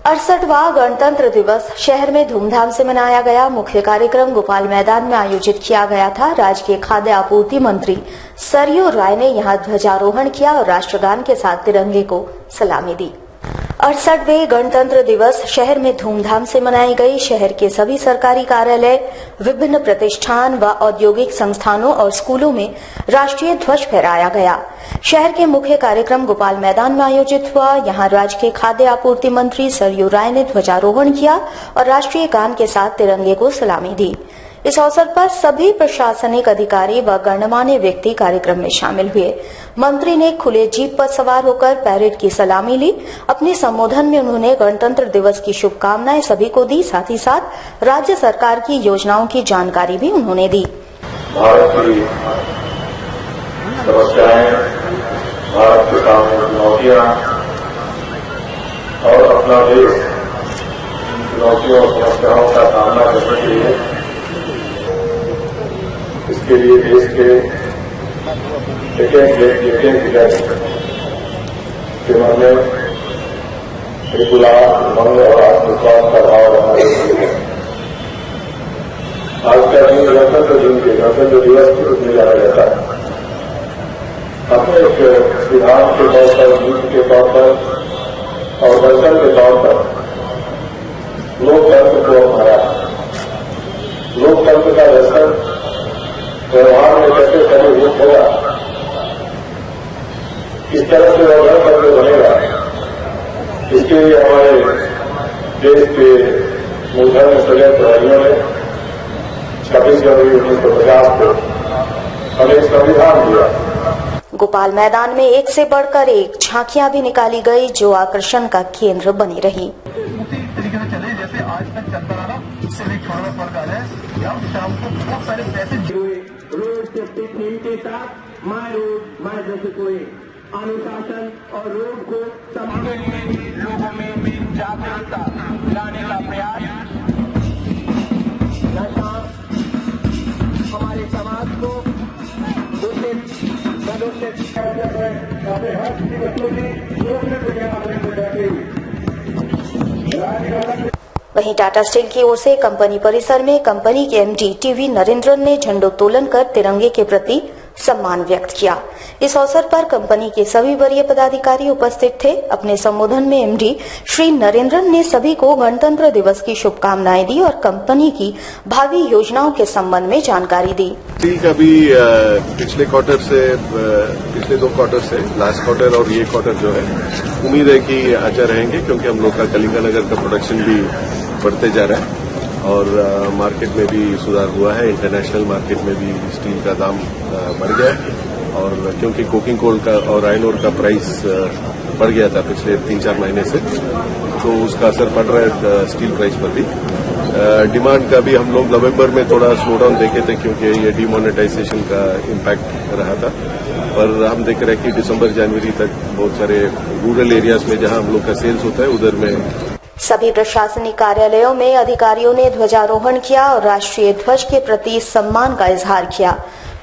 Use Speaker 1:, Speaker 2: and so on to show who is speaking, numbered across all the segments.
Speaker 1: 68वां गणतंत्र दिवस शहर में धूमधाम से मनाया गया। मुख्य कार्यक्रम गोपाल मैदान में आयोजित किया गया था। राज्य के खाद्य आपूर्ति मंत्री सरयू राय ने यहां ध्वजारोहण किया और राष्ट्रगान के साथ तिरंगे को सलामी दी। 68वें गणतंत्र दिवस शहर में धूमधाम से मनाई गई। शहर के सभी सरकारी कार्यालय, विभिन्न प्रतिष्ठान व औद्योगिक संस्थानों और स्कूलों में राष्ट्रीय ध्वज फहराया गया। शहर के मुख्य कार्यक्रम गोपाल मैदान में आयोजित हुआ। यहां राज्य के खाद्य आपूर्ति मंत्री सरयू राय ने ध्वजारोहण किया और राष्ट्रीय गान के साथ तिरंगे को सलामी दी। इस अवसर पर सभी प्रशासनिक अधिकारी व गणमान्य व्यक्ति कार्यक्रम में शामिल हुए। मंत्री ने खुले जीप पर सवार होकर परेड की सलामी ली। अपने संबोधन में उन्होंने गणतंत्र दिवस की शुभकामनाएं सभी को दी। साथ ही साथ राज्य सरकार की योजनाओं की जानकारी भी उन्होंने दी।
Speaker 2: भारत की समस्याएं, भारत के सामने चुनौतियां और अपना देश चुनौतियों और समस्याओं का सामना करने के लिए, इसके लिए देश के एक के मन में एक उल्लास, उमंग और आत्मविश्वास का भाव रहना जरूरी है। आज का दिन गणतंत्र दिन के गणतंत्र दिवस के रूप में जाना जाता है। अपने एक सिद्धांत के तौर पर, नीति के तौर पर और दर्शन के तौर पर लोकतंत्र को हमारा लोकतंत्र का दर्शन व्यवहार में कैसे परिवर्तित होगा, किस तरह से वह गणतंत्र बनेगा, इसके लिए हमारे देश के मूलधन सजग प्रहरियों ने 26 जनवरी 1950 को हमें संविधान दिया।
Speaker 1: गोपाल मैदान में एक से बढ़कर एक झांकियां भी निकाली गई, जो आकर्षण का केंद्र बनी रही।
Speaker 3: तरीके से चले जैसे आज तक चलता रहा, इससे भी थोड़ा फर्क आ रहा है। या शाम को बहुत सारे पैसे रोड सेफ्टी थीम के साथ माय जैसे कोई अनुशासन और रोड को संभालने के लिए लोगों में जागरूकता लाने का प्रयास। नशा हमारे समाज को
Speaker 1: वहीं टाटा स्टील की ओर से कंपनी परिसर में कंपनी के एमडी टीवी नरेंद्रन ने झंडोत्तोलन कर तिरंगे के प्रति सम्मान व्यक्त किया। इस अवसर पर कंपनी के सभी वरीय पदाधिकारी उपस्थित थे। अपने संबोधन में एमडी श्री नरेंद्रन ने सभी को गणतंत्र दिवस की शुभकामनाएं दी और कंपनी की भावी योजनाओं के संबंध में जानकारी दी।
Speaker 4: का भी पिछले क्वार्टर से, पिछले 2 क्वार्टर से लास्ट क्वार्टर और ये क्वार्टर जो है, उम्मीद है कि अच्छा रहेंगे, क्योंकि हम लोग का कलिंगा नगर का प्रोडक्शन भी बढ़ते जा रहा है और मार्केट में भी सुधार हुआ है। इंटरनेशनल मार्केट में भी स्टील का दाम बढ़ गया है और क्योंकि कोकिंग कोल का और आयरन ओर का प्राइस बढ़ गया था पिछले 3-4 महीने से, तो उसका असर पड़ रहा है स्टील प्राइस पर भी। डिमांड का भी हम लोग नवंबर में थोड़ा स्लो डाउन देखे थे, क्योंकि ये डिमोनेटाइजेशन का इम्पैक्ट रहा था, पर हम देख रहे हैं कि दिसंबर जनवरी तक बहुत सारे रूरल एरियाज में जहां हम लोग का सेल्स होता है उधर में।
Speaker 1: सभी प्रशासनिक कार्यालयों में अधिकारियों ने ध्वजारोहण किया और राष्ट्रीय ध्वज के प्रति सम्मान का इजहार किया।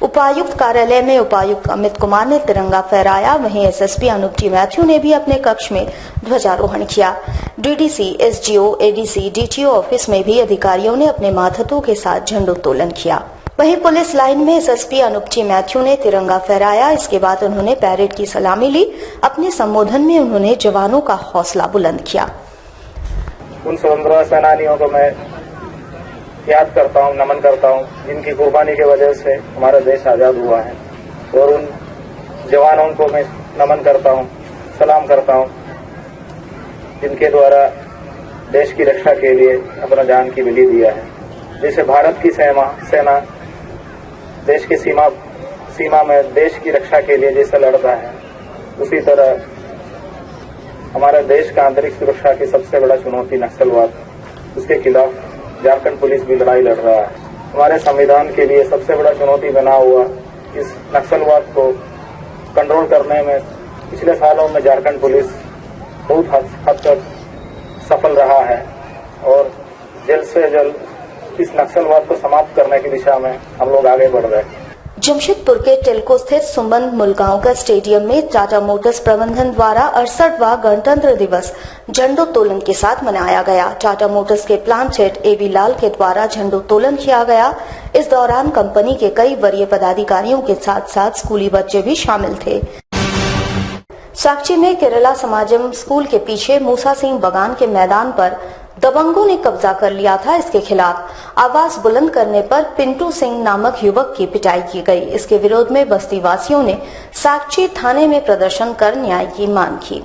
Speaker 1: उपायुक्त कार्यालय में उपायुक्त अमित कुमार ने तिरंगा फहराया। वहीं एसएसपी अनूप टी मैथ्यू ने भी अपने कक्ष में ध्वजारोहण किया। DDC, SDO, ADC, DTO office में भी अधिकारियों ने अपने मातहतों के साथ झंडोत्तोलन किया। वहीं पुलिस लाइन में एसएसपी अनूप टी मैथ्यू ने तिरंगा फहराया। इसके बाद उन्होंने परेड की सलामी ली। अपने संबोधन में उन्होंने जवानों का हौसला बुलंद किया।
Speaker 5: उन स्वतंत्रता सेनानियों को मैं याद करता हूं, नमन करता हूं, जिनकी कुर्बानी की वजह से हमारा देश आजाद हुआ है, और उन जवानों को मैं नमन करता हूं, सलाम करता हूं, जिनके द्वारा देश की रक्षा के लिए अपना जान की बलि दिया है। जैसे भारत की सेना देश की सीमा में देश की रक्षा के लिए जैसे लड़ता है, उसी तरह हमारे देश का आंतरिक सुरक्षा की सबसे बड़ा चुनौती नक्सलवाद, उसके खिलाफ झारखंड पुलिस भी लड़ाई लड़ रहा है। हमारे संविधान के लिए सबसे बड़ा चुनौती बना हुआ इस नक्सलवाद को कंट्रोल करने में पिछले सालों में झारखंड पुलिस बहुत हद तक सफल रहा है, और जल्द से जल्द इस नक्सलवाद को समाप्त करने की दिशा में हम लोग आगे बढ़ रहे हैं।
Speaker 1: जमशेदपुर के टिल्को स्थित सुमन मुलगांवकर स्टेडियम में टाटा मोटर्स प्रबंधन द्वारा 68वां गणतंत्र दिवस झंडोत्तोलन के साथ मनाया गया। टाटा मोटर्स के प्लांट हेड एबी लाल के द्वारा झंडोत्तोलन किया गया। इस दौरान कंपनी के कई वरीय पदाधिकारियों के साथ साथ स्कूली बच्चे भी शामिल थे। साक्षी में केरला समाजम स्कूल के पीछे मूसा सिंह बगान के मैदान पर दबंगों ने कब्जा कर लिया था। इसके खिलाफ आवाज बुलंद करने पर पिंटू सिंह नामक युवक की पिटाई की गई। इसके विरोध में बस्ती वासियों ने साक्षी थाने में प्रदर्शन कर न्याय की मांग की।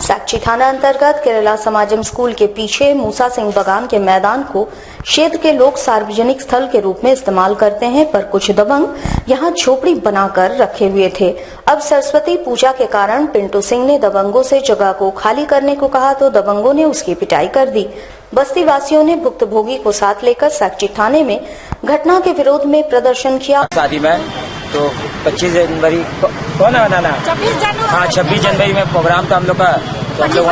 Speaker 1: साक्षी थाना अंतर्गत केरला समाजम स्कूल के पीछे मूसा सिंह बगान के मैदान को क्षेत्र के लोग सार्वजनिक स्थल के रूप में इस्तेमाल करते हैं, पर कुछ दबंग यहां झोपड़ी बनाकर रखे हुए थे। अब सरस्वती पूजा के कारण पिंटू सिंह ने दबंगों से जगह को खाली करने को कहा तो दबंगों ने उसकी पिटाई कर दी। बस्ती वासियों ने भुक्तभोगी को साथ लेकर साक्षी थाने में घटना के विरोध में प्रदर्शन किया।
Speaker 6: शादी में तो 25 जनवरी कौन है बनाना? 26 जनवरी में प्रोग्राम था हम लोग का, तो हम लोग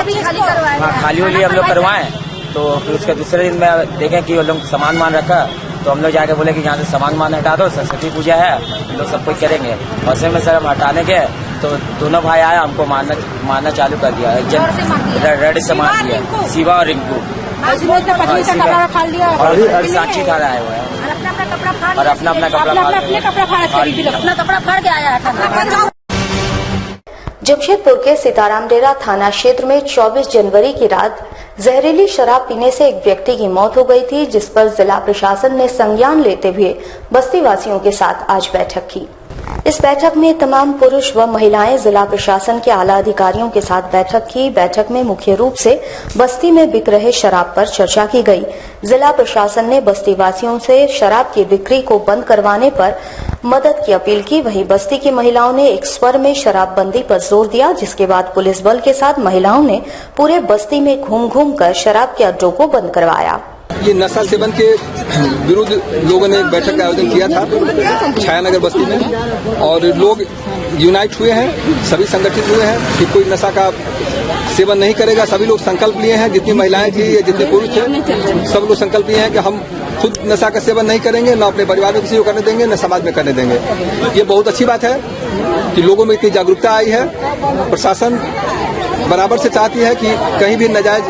Speaker 6: खाली होली हम लोग करवाएं। तो फिर उसके दूसरे दिन में देखें कि वो लोग सामान मान रखा, तो हम लोग जाके बोले कि यहाँ से सामान हटा दो, सरस्वती पूजा है, हम लोग सब कुछ करेंगे। और में सर हम हटाने के तो दोनों भाई आया, हमको मारना चालू कर दिया। एक जन रेड से मार दिया, शिवा और रिंकू, और साक्षी थाना आए हुए हैं और अपना कपड़ा फाड़ के आया है।
Speaker 1: जमशेदपुर के सीताराम डेरा थाना क्षेत्र में 24 जनवरी की रात जहरीली शराब पीने से एक व्यक्ति की मौत हो गई थी, जिस पर जिला प्रशासन ने संज्ञान लेते हुए बस्ती वासियों के साथ आज बैठक की। इस बैठक में तमाम पुरुष व महिलाएं जिला प्रशासन के आला अधिकारियों के साथ बैठक की। बैठक में मुख्य रूप से बस्ती में बिक रहे शराब पर चर्चा की गई। जिला प्रशासन ने बस्ती वासियों से शराब की बिक्री को बंद करवाने पर मदद की अपील की। वहीं बस्ती की महिलाओं ने एक स्वर में शराबबंदी पर जोर दिया, जिसके बाद पुलिस बल के साथ महिलाओं ने पूरे बस्ती में घूम कर शराब के अड्डों को बंद करवाया।
Speaker 7: ये नशा सेवन के विरुद्ध लोगों ने बैठक का आयोजन किया था छायानगर बस्ती में, और लोग यूनाइट हुए हैं, सभी संगठित हुए हैं कि कोई नशा का सेवन नहीं करेगा। सभी लोग संकल्प लिए हैं, जितनी महिलाएं थी या जितने पुरुष थे, सब लोग संकल्प लिए हैं कि हम खुद नशा का सेवन नहीं करेंगे, न अपने परिवार में किसी को करने देंगे, न समाज में करने देंगे। ये बहुत अच्छी बात है कि लोगों में इतनी जागरूकता आई है। प्रशासन बराबर से चाहती है कि कहीं भी नाजायज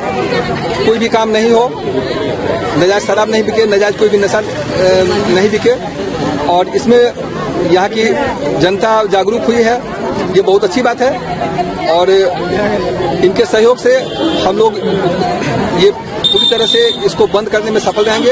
Speaker 7: कोई भी काम नहीं हो, नाजायज शराब नहीं बिके, नाजायज कोई भी नशा नहीं बिके, और इसमें यहाँ की जनता जागरूक हुई है। ये बहुत अच्छी बात है और इनके सहयोग से हम लोग ये पूरी तरह से इसको बंद करने में सफल रहेंगे।